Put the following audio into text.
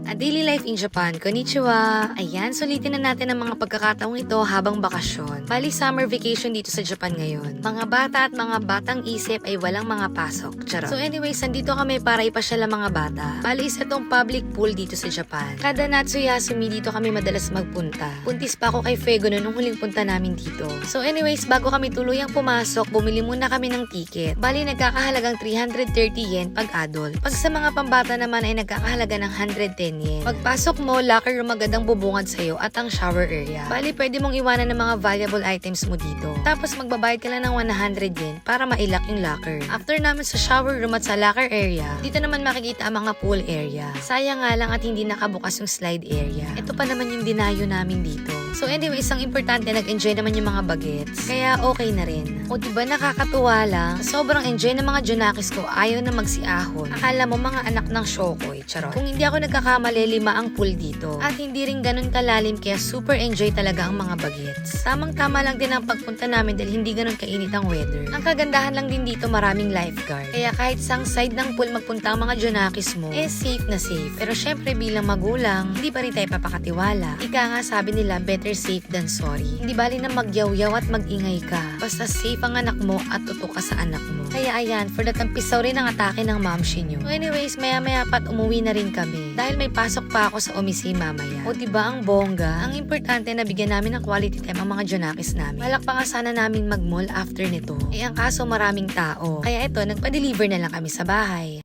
A Daily Life in Japan, konnichiwa! Ayan, sulitin na natin ang mga pagkakataong ito habang bakasyon. Bali summer vacation dito sa Japan ngayon. Mga bata at mga batang isip ay walang mga pasok. Charot. So anyways, nandito kami para ipasyal ang mga bata. Bali isa tong public pool dito sa Japan. Kada Natsuyasumi dito kami madalas magpunta. Puntis pa ako kay Fego nung huling punta namin dito. So anyways, bago kami tuluyang pumasok, bumili muna kami ng ticket. Bali nagkakahalagang 330 yen pag adult. Pag sa mga pambata naman ay nagkakahalaga ng 110 yen. Pagpasok mo, locker room agad ang bubungad sa'yo at ang shower area. Bali, pwede mong iwanan ng mga valuable items mo dito. Tapos magbabayad ka lang ng 100 yen para mailak yung locker. After namin sa shower room at sa locker area, dito naman makikita ang mga pool area. Sayang nga lang at hindi nakabukas yung slide area. Ito pa naman yung dinayo namin dito. So anyways, ang importante, nag-enjoy naman yung mga bagets. Kaya okay na rin. O diba nakakatuwa lang? Sobrang enjoy ng mga Junakis ko, ayaw na magsiahon. Akala mo mga anak ng Shokoy, charot. Kung hindi ako nagkakamali, 5 ang pool dito. At hindi rin ganun kalalim kaya super enjoy talaga ang mga bagets. Tamang-tama lang din ang pagpunta namin dahil hindi ganun kainit ang weather. Ang kagandahan lang din dito, maraming lifeguard. Kaya kahit sang side ng pool magpunta ang mga Junakis mo, safe na safe. Pero syempre bilang magulang, hindi pa rin tayo papakatiwala. Ika nga sabi nila, better safe than sorry. Hindi bali na magyaw-yaw at mag-ingay ka. Basta safe ang anak mo at tutok ka sa anak mo. Kaya ayan, for that tampisaw rin ang atake ng mamshi nyo. So anyways, maya-maya pat umuwi na rin kami. Dahil may pasok pa ako sa omisi mamaya. O diba ang bongga? Ang importante na bigyan namin ng quality time ang mga Junakis namin. Balak pa nga sana namin mag-mall after nito. Ang kaso maraming tao. Kaya ito, nagpa-deliver na lang kami sa bahay.